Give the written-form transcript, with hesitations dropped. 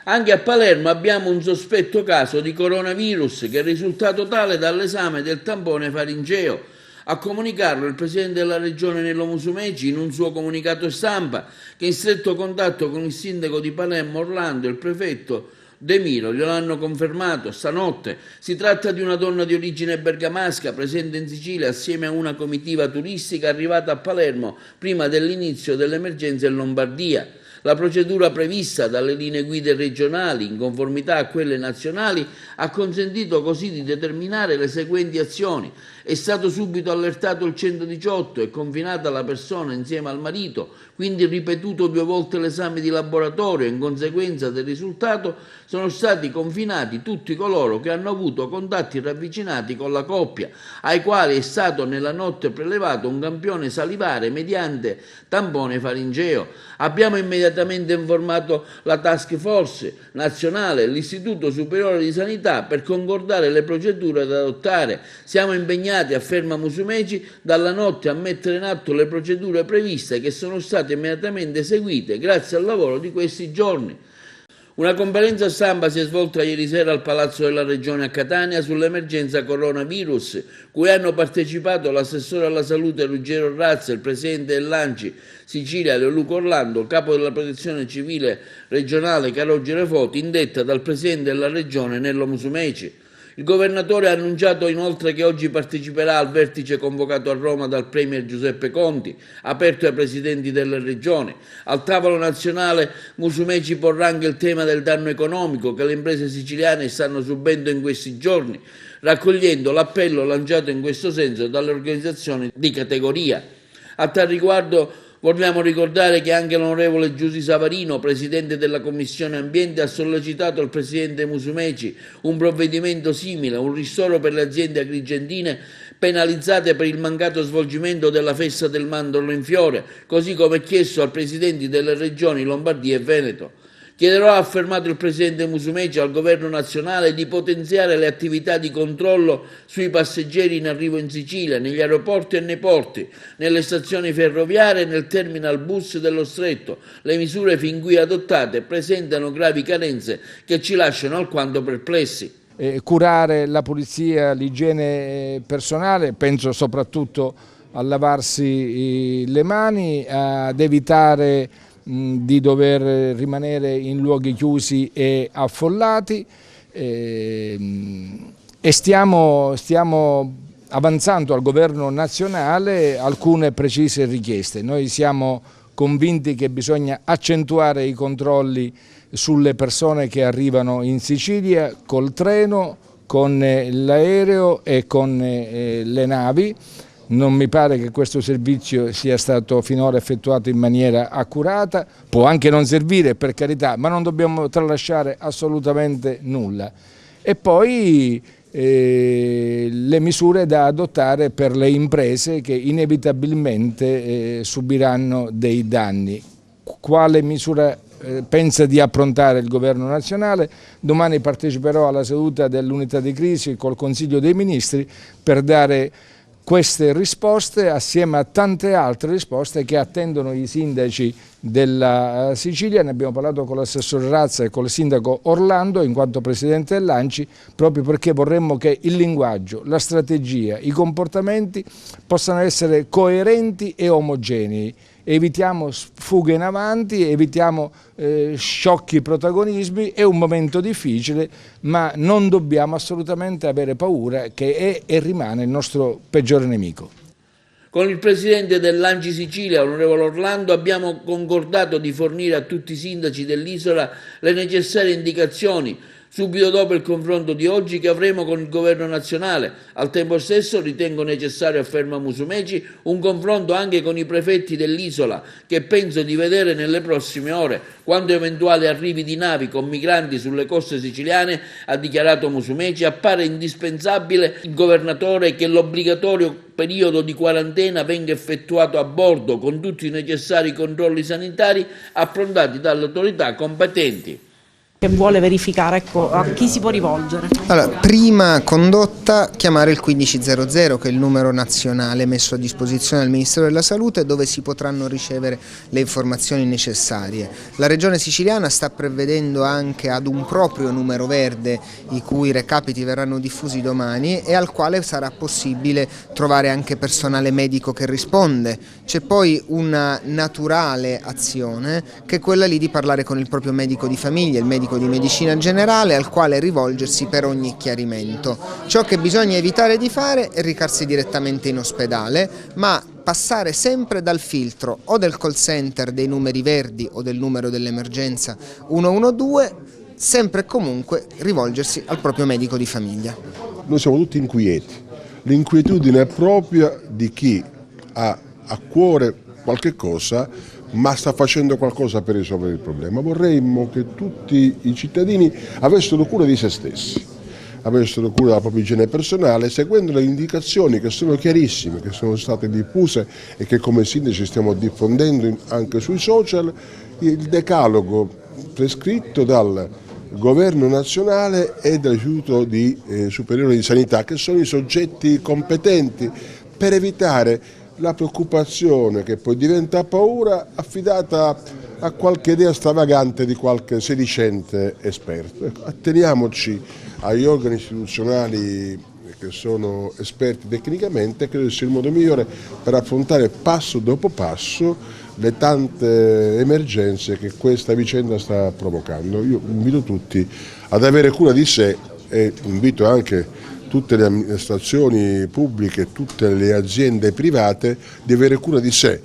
Anche a Palermo abbiamo un sospetto caso di coronavirus che è risultato tale dall'esame del tampone faringeo. A comunicarlo il presidente della regione Nello Musumeci in un suo comunicato stampa che in stretto contatto con il sindaco di Palermo Orlando e il prefetto De Miro glielo hanno confermato stanotte. Si tratta di una donna di origine bergamasca presente in Sicilia assieme a una comitiva turistica arrivata a Palermo prima dell'inizio dell'emergenza in Lombardia. La procedura prevista dalle linee guida regionali, in conformità a quelle nazionali, ha consentito così di determinare le seguenti azioni. È stato subito allertato il 118 e confinata la persona insieme al marito, quindi ripetuto 2 volte l'esame di laboratorio e in conseguenza del risultato sono stati confinati tutti coloro che hanno avuto contatti ravvicinati con la coppia, ai quali è stato nella notte prelevato un campione salivare mediante tampone faringeo. Abbiamo immediatamente informato la task force nazionale e l'Istituto Superiore di Sanità per concordare le procedure da adottare. Siamo impegnati, afferma Musumeci, dalla notte a mettere in atto le procedure previste che sono state immediatamente eseguite grazie al lavoro di questi giorni. Una conferenza stampa si è svolta ieri sera al Palazzo della Regione a Catania sull'emergenza coronavirus, cui hanno partecipato l'assessore alla salute Ruggero Razza, il presidente dell'ANCI Sicilia Leoluco Orlando, capo della protezione civile regionale Calogero Foti, indetta dal presidente della regione Nello Musumeci. Il governatore ha annunciato inoltre che oggi parteciperà al vertice convocato a Roma dal premier Giuseppe Conti, aperto ai presidenti delle regioni. Al tavolo nazionale Musumeci porrà anche il tema del danno economico che le imprese siciliane stanno subendo in questi giorni, raccogliendo l'appello lanciato in questo senso dalle organizzazioni di categoria. A tal riguardo vogliamo ricordare che anche l'onorevole Giusy Savarino, presidente della Commissione Ambiente, ha sollecitato al presidente Musumeci un provvedimento simile, un ristoro per le aziende agrigentine penalizzate per il mancato svolgimento della festa del mandorlo in fiore, così come chiesto ai presidenti delle regioni Lombardia e Veneto. Chiederò, ha affermato il presidente Musumeci, al governo nazionale di potenziare le attività di controllo sui passeggeri in arrivo in Sicilia, negli aeroporti e nei porti, nelle stazioni ferroviarie e nel terminal bus dello Stretto. Le misure fin qui adottate presentano gravi carenze che ci lasciano alquanto perplessi. Curare la pulizia, l'igiene personale, penso soprattutto a lavarsi le mani, ad evitare di dover rimanere in luoghi chiusi e affollati e stiamo avanzando al governo nazionale alcune precise richieste. Noi siamo convinti che bisogna accentuare i controlli sulle persone che arrivano in Sicilia col treno, con l'aereo e con le navi. Non mi pare che questo servizio sia stato finora effettuato in maniera accurata, può anche non servire per carità, ma non dobbiamo tralasciare assolutamente nulla. E poi le misure da adottare per le imprese che inevitabilmente subiranno dei danni. Quale misura pensa di approntare il governo nazionale? Domani parteciperò alla seduta dell'unità di crisi col Consiglio dei Ministri per dare queste risposte assieme a tante altre risposte che attendono i sindaci della Sicilia. Ne abbiamo parlato con l'assessore Razza e con il sindaco Orlando in quanto presidente dell'ANCI, proprio perché vorremmo che il linguaggio, la strategia, i comportamenti possano essere coerenti e omogenei. Evitiamo fughe in avanti, evitiamo sciocchi protagonismi. È un momento difficile, ma non dobbiamo assolutamente avere paura, che è e rimane il nostro peggiore nemico. Con il presidente dell'ANCI Sicilia, onorevole Orlando, abbiamo concordato di fornire a tutti i sindaci dell'isola le necessarie indicazioni subito dopo il confronto di oggi che avremo con il governo nazionale. Al tempo stesso ritengo necessario, afferma Musumeci, un confronto anche con i prefetti dell'isola, che penso di vedere nelle prossime ore. Quando eventuali arrivi di navi con migranti sulle coste siciliane, ha dichiarato Musumeci, appare indispensabile il governatore che l'obbligatorio periodo di quarantena venga effettuato a bordo con tutti i necessari controlli sanitari approntati dalle autorità competenti. che vuole verificare, ecco, a chi si può rivolgere? Allora, prima condotta, chiamare il 1500, che è il numero nazionale messo a disposizione del Ministero della Salute, dove si potranno ricevere le informazioni necessarie. La Regione Siciliana sta prevedendo anche ad un proprio numero verde, i cui recapiti verranno diffusi domani, e al quale sarà possibile trovare anche personale medico che risponde. C'è poi una naturale azione, che è quella lì di parlare con il proprio medico di famiglia, il medico di medicina generale, al quale rivolgersi per ogni chiarimento. Ciò che bisogna evitare di fare è recarsi direttamente in ospedale, ma passare sempre dal filtro o del call center dei numeri verdi o del numero dell'emergenza 112, sempre e comunque rivolgersi al proprio medico di famiglia. Noi siamo tutti inquieti, l'inquietudine è propria di chi ha a cuore qualche cosa ma sta facendo qualcosa per risolvere il problema. Vorremmo che tutti i cittadini avessero cura di se stessi, avessero cura della propria igiene personale, seguendo le indicazioni che sono chiarissime, che sono state diffuse e che come sindaci stiamo diffondendo anche sui social, il decalogo prescritto dal Governo nazionale e dall'Istituto Superiore di Sanità, che sono i soggetti competenti per evitare la preoccupazione che poi diventa paura affidata a qualche idea stravagante di qualche sedicente esperto. Atteniamoci agli organi istituzionali che sono esperti tecnicamente, credo sia il modo migliore per affrontare passo dopo passo le tante emergenze che questa vicenda sta provocando. Io invito tutti ad avere cura di sé e invito anche tutte le amministrazioni pubbliche, tutte le aziende private di avere cura di sé.